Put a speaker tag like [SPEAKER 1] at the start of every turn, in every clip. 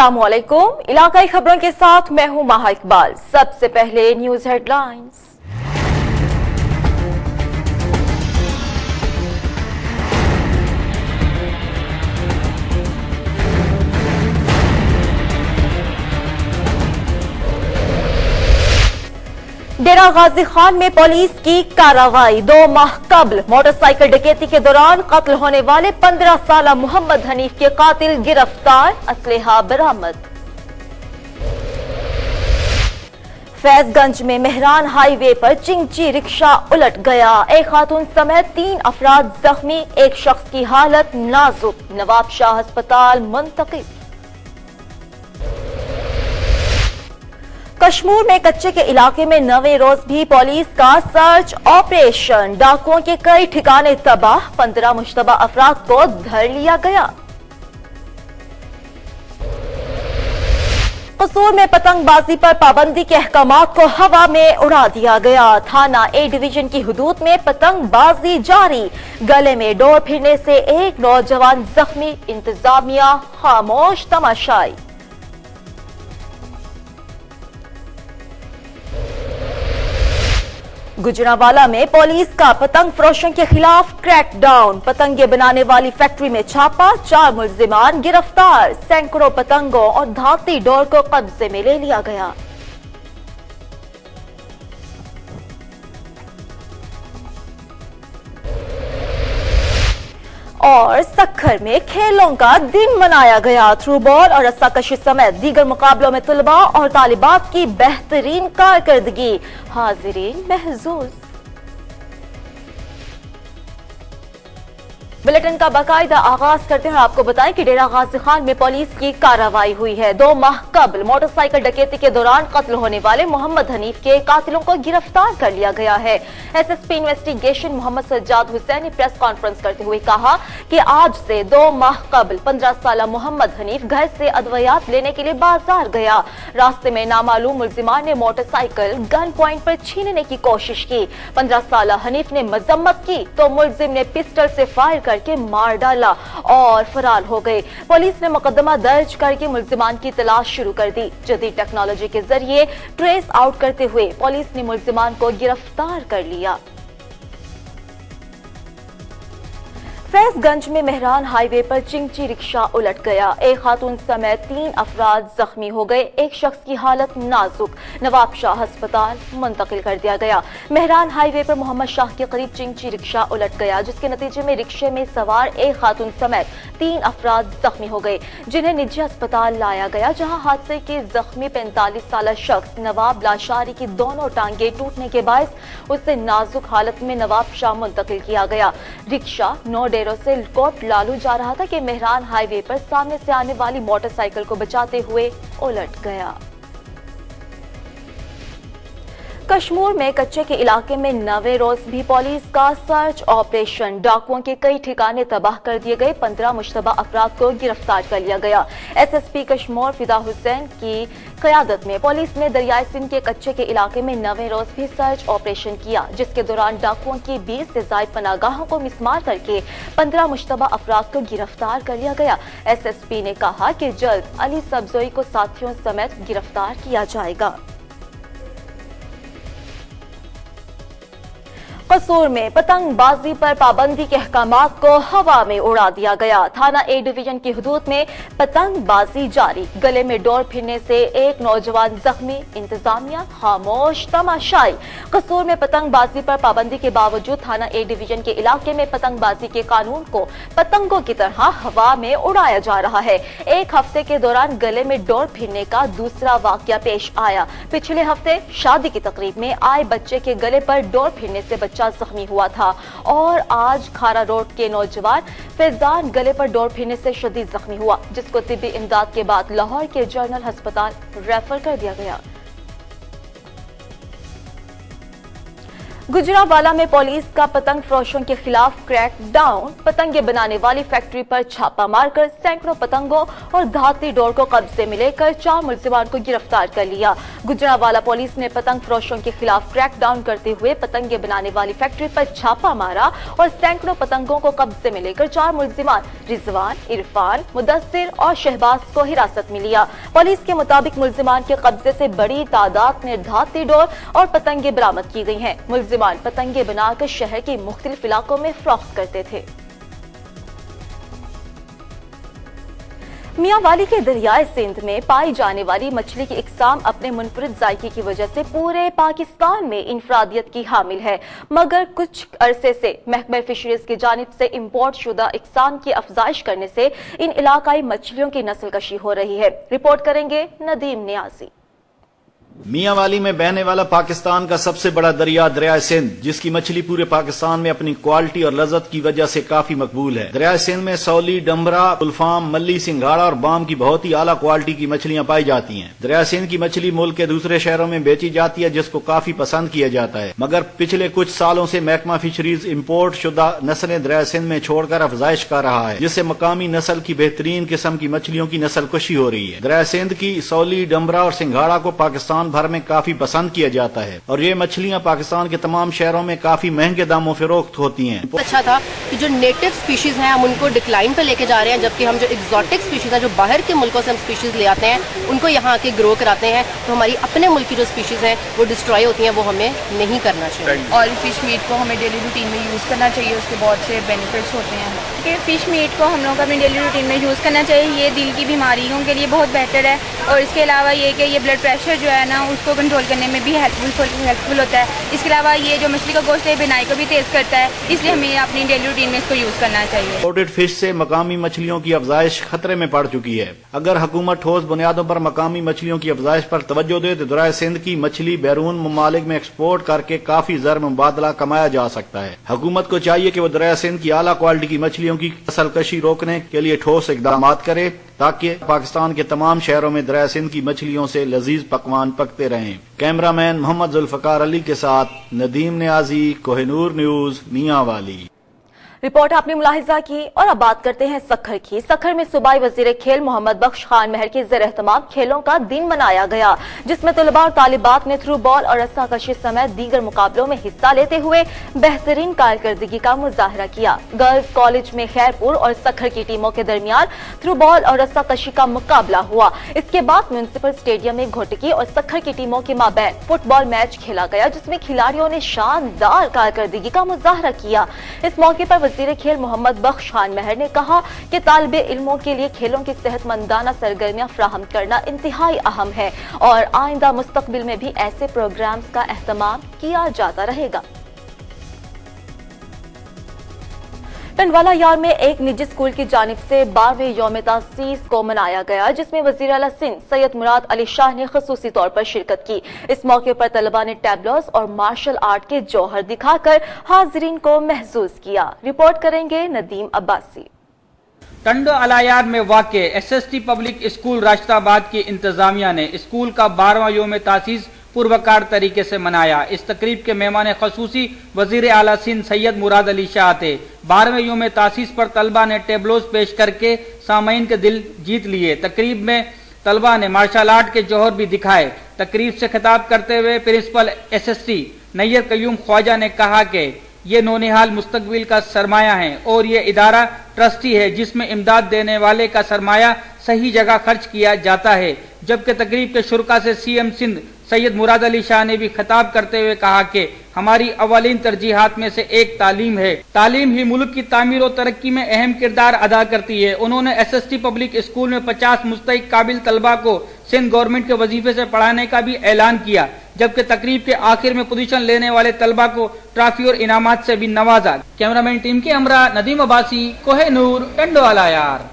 [SPEAKER 1] अस्सलामुअलैकुम। इलाकाई खबरों के साथ मैं हूं माहा इकबाल। सबसे पहले न्यूज हेडलाइंस। डेरा गाजी खान में पुलिस की कार्रवाई। 2 माह कबल मोटरसाइकिल डकैती के दौरान कत्ल होने वाले 15 साल मोहम्मद हनीफ के कातिल गिरफ्तार, असलहा बरामद। फैजगंज में मेहरान हाईवे पर चिंची रिक्शा उलट गया। एक खातून समेत 3 अफराद जख्मी, एक शख्स की हालत नाजुक, नवाब शाह अस्पताल मुंतकिल। कश्मीर में कच्चे के इलाके में नवे रोज भी पुलिस का सर्च ऑपरेशन। डाकुओं के कई ठिकाने तबाह, 15 मुश्तबा अफराद को धर लिया गया। कसूर में पतंगबाजी पर पाबंदी के अहकामात को हवा में उड़ा दिया गया। थाना ए डिवीजन की हुदूद में पतंगबाजी जारी। गले में डोर फिरने से एक नौजवान जख्मी, इंतजामिया खामोश तमाशाई। गुजरांवाला में पुलिस का पतंग फरोशों के खिलाफ क्रैकडाउन। पतंगे बनाने वाली फैक्ट्री में छापा, 4 मुल्जिमान गिरफ्तार। सैकड़ों पतंगों और धाती डोर को कब्जे में ले लिया गया। और सक्खर में खेलों का दिन मनाया गया। थ्रू बॉल और रस्साकशी समेत दीगर मुकाबलों में तुलबा और तालिबात की बेहतरीन कारकर्दगी, हाजिरीन महजूज। बुलेटिन का बाकायदा आगाज करते हैं। आपको बताएं कि डेरा गाजी खान में पुलिस की कार्रवाई हुई है। 2 माह कबल मोटरसाइकिल डकैती के दौरान कत्ल होने वाले मोहम्मद हनीफ के कातिलों को गिरफ्तार कर लिया गया है। एसएसपी इन्वेस्टिगेशन मोहम्मद सज्जाद हुसैन ने प्रेस कॉन्फ्रेंस करते हुए कहा कि आज से 2 माह कबल 15 साल मोहम्मद हनीफ घर से अद्वियात लेने के लिए बाजार गया। रास्ते में नामालूम मुल्जिमान ने मोटरसाइकिल गन पॉइंट पर छीनने की कोशिश की। 15 साल हनीफ ने मजम्मत की तो मुल्जिम ने पिस्टल से फायर करके मार डाला और फरार हो गए। पुलिस ने मुकदमा दर्ज करके मुल्जिमान की तलाश शुरू कर दी। जदीद टेक्नोलॉजी के जरिए ट्रेस आउट करते हुए पुलिस ने मुल्जिमान को गिरफ्तार कर लिया। फैजगंज में मेहरान हाईवे पर चिंची रिक्शा उलट गया। एक खातून समेत 3 अफराद जख्मी हो गए, एक शख्स की हालत नाजुक, नवाब शाह अस्पताल मुंतकिल कर दिया गया। मेहरान हाईवे पर मोहम्मद शाह के करीब चिंची रिक्शा उलट गया, जिसके नतीजे में रिक्शे में सवार एक खातून समेत 3 अफराद जख्मी हो गए, जिन्हें निजी अस्पताल लाया गया, जहां हादसे के जख्मी 45 साल शख्स नवाब लाशारी की दोनों टांगे टूटने के बायस उसे नाजुक हालत में नवाब शाह मुंतकिल किया गया। रिक्शा 9 डेरों से कोट लालू जा रहा था कि मेहरान हाईवे पर सामने से आने वाली मोटरसाइकिल को बचाते हुए उलट गया। कश्मीर में कच्चे के इलाके में नवे रोज भी पुलिस का सर्च ऑपरेशन। डाकुओं के कई ठिकाने तबाह कर दिए गए, 15 मुश्तबा अफराद को गिरफ्तार कर लिया गया। एसएसपी कश्मीर फिदा हुसैन की क़यादत में पुलिस ने दरियाई सिंध के कच्चे के इलाके में नवे रोज भी सर्च ऑपरेशन किया, जिसके दौरान डाकुओं की 20 से ज्यादा पनागाहों को मिसमार करके 15 मुश्तबा अफराद को गिरफ्तार कर लिया गया। एसएसपी ने कहा कि जल्द अली सब्जोई को साथियों समेत गिरफ्तार किया जाएगा। कसूर में पतंगबाजी पर पाबंदी के अहकामात को हवा में उड़ा दिया गया। थाना ए डिवीजन की हुदूद में पतंगबाजी जारी। गले में डोर फिरने से एक नौजवान जख्मी, इंतजामिया खामोश तमाशाई। कसूर में पतंगबाजी पर पाबंदी के बावजूद थाना ए डिवीजन के इलाके में पतंगबाजी के कानून को पतंगों की तरह हवा में उड़ाया जा रहा है। एक हफ्ते के दौरान गले में डोर फिरने का दूसरा वाकया पेश आया। पिछले हफ्ते शादी की तकरीब में आए बच्चे के गले पर डोर फिरने से बच्चा जख्मी हुआ था और आज खारा रोड के नौजवान फैजान गले पर डोर फिरने से शदीद जख्मी हुआ, जिसको तिब्बी इमदाद के बाद लाहौर के जनरल अस्पताल रेफर कर दिया गया। गुजरांवाला में पुलिस का पतंग फरोशों के खिलाफ क्रैक डाउन। पतंगे बनाने वाली फैक्ट्री पर छापा मारकर सैकड़ों पतंगों और धाती डोर को कब्जे में लेकर 4 मुलजिमान को गिरफ्तार कर लिया। गुजरांवाला पुलिस ने पतंग फरोशों के खिलाफ क्रैक डाउन करते हुए पतंगे बनाने वाली फैक्ट्री पर छापा मारा और सैकड़ों पतंगों को कब्जे में लेकर 4 मुलजिमान रिजवान, इरफान, मुदस्सिर और शहबाज को हिरासत में लिया। पुलिस के मुताबिक मुलजिमान के कब्जे से बड़ी तादाद में धाती डोर और पतंगे बरामद की गई हैं। मुलजिमान पतंगे बनाकर शहर के मुख्तलिफ इलाकों में फरोख्त करते थे। मियांवाली के दरियाए सिंध में पाई जाने वाली मछली की इकसाम अपने मुनफरिद जायके की वजह से पूरे पाकिस्तान में इंफरादियत की हामिल है, मगर कुछ अरसे से महकमा फिशरीज की जानिब से इम्पोर्ट शुदा इकसाम की अफजाइश करने से इन इलाकाई मछलियों की नस्ल कशी हो रही है। रिपोर्ट करेंगे नदीम नियाजी।
[SPEAKER 2] मियांवाली में बहने वाला पाकिस्तान का सबसे बड़ा दरिया दरिया सिंध, जिसकी मछली पूरे पाकिस्तान में अपनी क्वालिटी और लज्जत की वजह से काफी मकबूल है। दरिया सिंध में सौली, डम्बरा, गुलफाम, मल्ली, सिंघाड़ा और बाम की बहुत ही आला क्वालिटी की मछलियां पाई जाती हैं। दरिया सिंध की मछली मुल्क के दूसरे शहरों में बेची जाती है, जिसको काफी पसंद किया जाता है, मगर पिछले कुछ सालों से महकमा फिशरीज इम्पोर्ट शुदा नस्लें दरिया सिंध में छोड़कर अफजाइश कर रहा है, जिससे मकामी नस्ल की बेहतरीन किस्म की मछलियों की नस्ल कशी हो रही है। दरिया सिंध की सौली, डम्बरा और सिंघाड़ा को पाकिस्तान भर में काफी पसंद किया जाता है और ये मछलियां पाकिस्तान के तमाम शहरों में काफी महंगे दामों फरोख्त होती हैं।
[SPEAKER 3] अच्छा था कि जो नेटिव स्पीशीज हैं हम उनको डिक्लाइन पे लेके जा रहे हैं, जबकि हम जो एक्सोटिक स्पीशीज हैं जो बाहर के मुल्कों से हम स्पीशीज ले आते हैं उनको यहाँ आके ग्रो कराते हैं, तो हमारी अपने मुल्क की जो स्पीशीज हैं वो डिस्ट्रॉय होती हैं, वो हमें नहीं करना चाहिए।
[SPEAKER 4] और फिश मीट को हमें डेली रूटीन में यूज़ करना चाहिए, उसके बहुत से बेनिफिट्स होते हैं। कि फिश मीट को हम लोग अपनी डेली रूटीन में यूज़ करना चाहिए, ये दिल की बीमारियों के लिए बहुत बेहतर है और इसके अलावा ये कि ये ब्लड प्रेशर जो है ना उसको कंट्रोल करने में भी हेल्पफुल होता है। इसके अलावा ये जो मछली का गोश्त है बिनाई को भी तेज करता है, इसलिए हमें अपनी डेली रूटीन में इसको यूज़ करना चाहिए।
[SPEAKER 2] इम्पोर्टेड फिश से मकामी मछलियों की अफजाइश खतरे में पड़ चुकी है। अगर हुकूमत ठोस बुनियादों पर मकामी मछलियों की अफजाइश पर तवज्जो दे तो दरिया सिंध की मछली बैरून ममालिक में एक्सपोर्ट करके काफी ज़र मुबादला कमाया जा सकता है। हुकूमत को चाहिए कि वो दरिया सिंध की आला क्वालिटी की मछलियों की नस्लकशी रोकने के लिए ठोस इकदाम करे, ताकि पाकिस्तान के तमाम शहरों में दरिया सिंध की मछलियों से लजीज पकवान पकते रहें। कैमरामैन मोहम्मद जुल्फकार अली के साथ नदीम नियाजी, कोहिनूर न्यूज, मियांवाली।
[SPEAKER 1] रिपोर्ट आपने मुलाहिजा की। और अब बात करते हैं सखर की। सखर में सूबाई वजीर खेल मोहम्मद बख्श खान महर के ज़ेर एहतमाम खेलों का दिन मनाया गया, जिसमें तलबा और तालिबात ने थ्रू बॉल और रस्साकशी समेत दीगर मुकाबलों में हिस्सा लेते हुए बेहतरीन कारकर्दगी का मुजाहरा किया। गर्ल्स कॉलेज में खैरपुर और सखर की टीमों के दरमियान थ्रू बॉल और रस्साकशी का मुकाबला हुआ। इसके बाद म्यूनिसिपल स्टेडियम में घोटकी और सखर की टीमों के माबैन फुटबॉल मैच खेला गया, जिसमें खिलाड़ियों ने शानदार कारकर्दगी का मुजाहरा किया। इस मौके पर वजीर खेल मोहम्मद बख्श खान महर ने कहा कि तालिबे इल्मों के लिए खेलों की सेहतमंदाना सरगर्मियां फराहम करना इंतहाई अहम है और आइंदा मुस्तकबिल में भी ऐसे प्रोग्राम्स का एहतमाम किया जाता रहेगा। टंडवाला यार में एक निजी स्कूल की जानिब से 12वें यौम तासीस को मनाया गया, जिसमें वजीर आला सिंध सैयद मुराद अली शाह ने खसूसी तौर पर शिरकत की। इस मौके पर तलबा ने टैबलोस और मार्शल आर्ट के जौहर दिखाकर हाजिरीन को महसूस किया। रिपोर्ट करेंगे नदीम अब्बासी।
[SPEAKER 5] टंडवाला यार में वाक़े SST पब्लिक स्कूल राशिदाबाद की इंतजामिया ने स्कूल का 12वां यौम तासीस पुरवकार तरीके से मनाया। इस तकरीब के मेहमान खसूसी वजीर आला सिंध सैयद मुराद अली शाह थे। 12वें यौम तासीस पर तलबा ने टेबलोस पेश करके सामाईन के दिल जीत लिए। तकरीब में तलबा ने मार्शल आर्ट के जौहर भी दिखाए। तकरीब से खिताब करते हुए प्रिंसिपल SST नैयर कयूम ख्वाजा ने कहा कि ये नौनिहाल मुस्तकबिल का सरमाया है और ये इदारा ट्रस्टी है, जिसमें इमदाद देने वाले का सरमाया सही जगह खर्च किया जाता है। जबकि तकरीब के शुरका से CM सिंध सैयद मुराद अली शाह ने भी खिताब करते हुए कहा कि हमारी अवलीन तरजीहात में से एक तालीम है। तालीम ही मुल्क की तामीर और तरक्की में अहम किरदार अदा करती है। उन्होंने SST पब्लिक स्कूल में 50 मुस्तहिक काबिल तलबा को सिंध गवर्नमेंट के वजीफे से पढ़ाने का भी ऐलान किया, जबकि तकरीब के आखिर में पोजीशन लेने वाले तलबा को ट्रॉफी और इनामात से भी नवाजा। कैमरामैन टीम के हमरा नदीम अब्बासी, कोहिनूर, टंडवाला यार।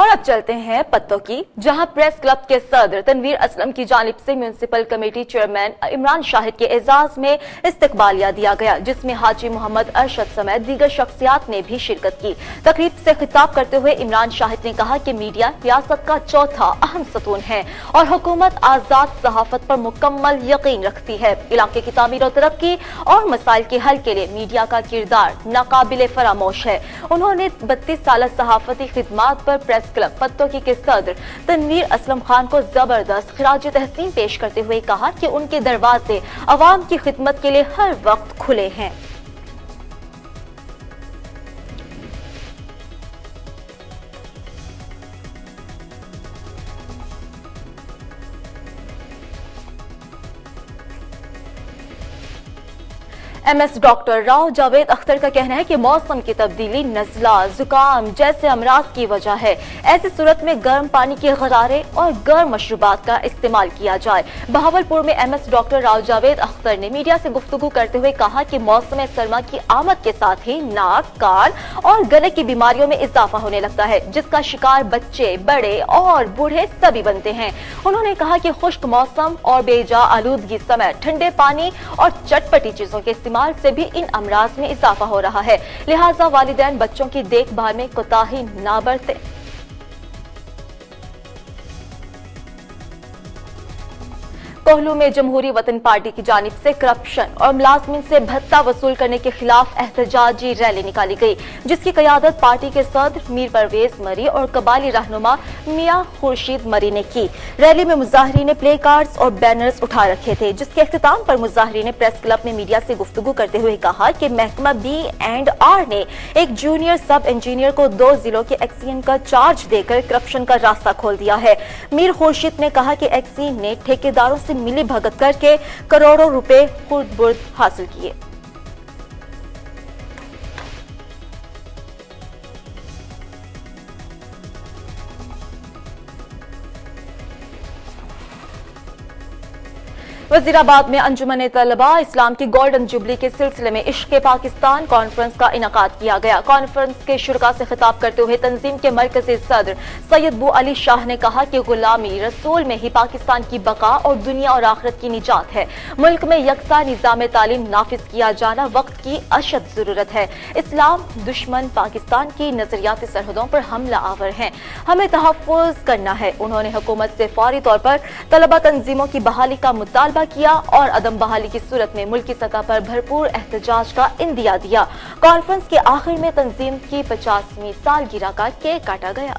[SPEAKER 1] और अब चलते हैं पत्तों की, जहां प्रेस क्लब के सदर तनवीर असलम की जानिब से municipal committee chairman Imran Shahid के एजाज में इस्तकबालिया दिया गया, जिसमें हाजी मोहम्मद अरशद समेत दीगर शख्सियात ने भी शिरकत की। तकरीब से खिताब करते हुए इमरान शाहिद ने कहा कि मीडिया रियासत का चौथा अहम सतून है और हुकूमत आजाद सहाफत पर मुकम्मल यकीन रखती है। इलाके की तामीर और तरक्की और मसाइल के हल के लिए मीडिया का किरदार नाकाबिले फरामोश है। उन्होंने 32 साल सहाफती खिदमात पर प्रेस क्लब पत्तोकी के सदर तनवीर असलम खान को जबरदस्त खिराज तहसीन पेश करते हुए कहा कि उनके दरवाजे अवाम की खिदमत के लिए हर वक्त खुले हैं। MS डॉक्टर राव जावेद अख्तर का कहना है कि मौसम की तब्दीली नज़ला, जुकाम जैसे अमराज की वजह है। ऐसी सूरत में गर्म पानी के गरारे और गर्म मशरूबात का इस्तेमाल किया जाए। बहावलपुर में MS डॉक्टर राव जावेद अख्तर ने मीडिया से गुफ्तगू करते हुए कहा कि मौसम सरमा की आमद के साथ ही नाक, कान और गले की बीमारियों में इजाफा होने लगता है, जिसका शिकार बच्चे, बड़े और बूढ़े सभी बनते हैं। उन्होंने कहा कि खुश्क मौसम और बेजा आलूदगी समेत ठंडे पानी और चटपटी चीजों के इस्तेमाल से भी इन अमराज में इजाफा हो रहा है, लिहाजा वालिदैन बच्चों की देखभाल में कोताही ना बरतें। कोहलू में जमहूरी वतन पार्टी की जानिब से करप्शन और मुलाजमिन से भत्ता वसूल करने के खिलाफ एहतजाजी रैली निकाली गई, जिसकी क़यादत पार्टी के सदर मीर परवेज मरी और कबाली रहनुमा मियां खुर्शीद मरी ने की। रैली में मुजाहिरीन ने प्ले कार्ड्स और बैनर्स उठा रखे थे, जिसके अख्तिताम पर मुजाहिरीन ने प्रेस क्लब में मीडिया से गुफ्तगू करते हुए कहा कि महकमा B&R ने एक जूनियर सब इंजीनियर को 2 जिलों के एक्सीएन का चार्ज देकर करप्शन का रास्ता खोल दिया है। मीर खुर्शीद ने कहा कि एक्सीएन ने ठेकेदारों से मिली भगत करके करोड़ों रुपए खुर्द बुर्द हासिल किए। वजीराबाद में अंजुमन तलबा इस्लाम की गोल्डन जुबली के सिलसिले में इश्क़ पाकिस्तान कॉन्फ्रेंस का इनकाद किया गया। कॉन्फ्रेंस के शुरका से खिताब करते हुए तंजीम के मरकजी सदर सैयद बू अली शाह ने कहा कि गुलामी रसूल में ही पाकिस्तान की बका और दुनिया और आखिरत की निजात है। मुल्क में यकसा निज़ाम तालीम नाफिज किया जाना वक्त की अशद जरूरत है। इस्लाम दुश्मन पाकिस्तान की नजरियाती सरहदों पर हमला आवर है, हमें तहफ़्फ़ुज़ करना है। उन्होंने हुकूमत से फौरी तौर पर तलबा तंजीमों की बहाली का मुतालबा किया और अदम बहाली की सूरत में मुल्की सतह पर भरपूर एहतजाज का इंदिया दिया। कॉन्फ्रेंस के आखिर में तंजीम की 50वीं सालगिरह का केक काटा गया।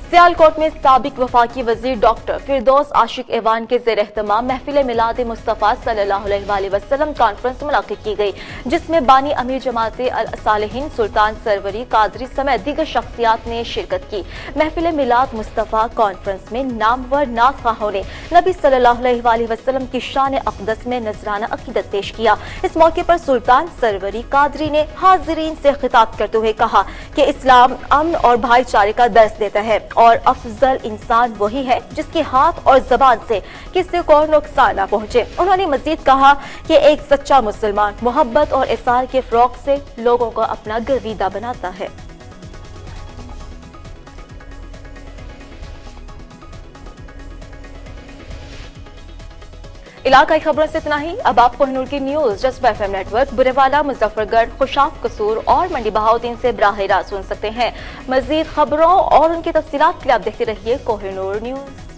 [SPEAKER 1] सियालकोट में साबिक वफाकी वजीर डॉक्टर फिरदौस आशिक ऐवान के ज़ेर एहतमाम महफिल मिलाद मुस्तफ़ा सल्लल्लाहु अलैहि वसल्लम कॉन्फ्रेंस मुनक़िद की गई, जिसमें बानी अमीर जमात सालिहीन सुल्तान सरवरी कादरी समेत दीगर शख्सियात ने शिरकत की। महफिल मिलाद मुस्तफ़ा कॉन्फ्रेंस में नामवर नाज़ख़ाहों ने नबी सल्लल्लाहु अलैहि वसल्लम की शान अक़दस में नजराना अक़ीदत पेश किया। इस मौके पर सुल्तान सरवरी कादरी ने हाज़िरीन से खिताब करते हुए कहा कि इस्लाम अमन और भाईचारे का दर्स देता है और अफजल इंसान वही है जिसके हाथ और जबान से किसी को नुकसान न पहुंचे। उन्होंने मजीद कहा कि एक सच्चा मुसलमान मोहब्बत और इसार के फ़रोग़ से लोगों को अपना गर्विदा बनाता है। इलाकाई खबरों से इतना ही। अब आप कोहिनूर की न्यूज जज्बा FM नेटवर्क, बुरेवाला, मुजफ्फरगढ़, खुशाब कसूर और मंडी बहाउद्दीन से बराह रास्त सुन सकते हैं। मजीद खबरों और उनकी तफसीलात के लिए आप देखते रहिए कोहिनूर न्यूज।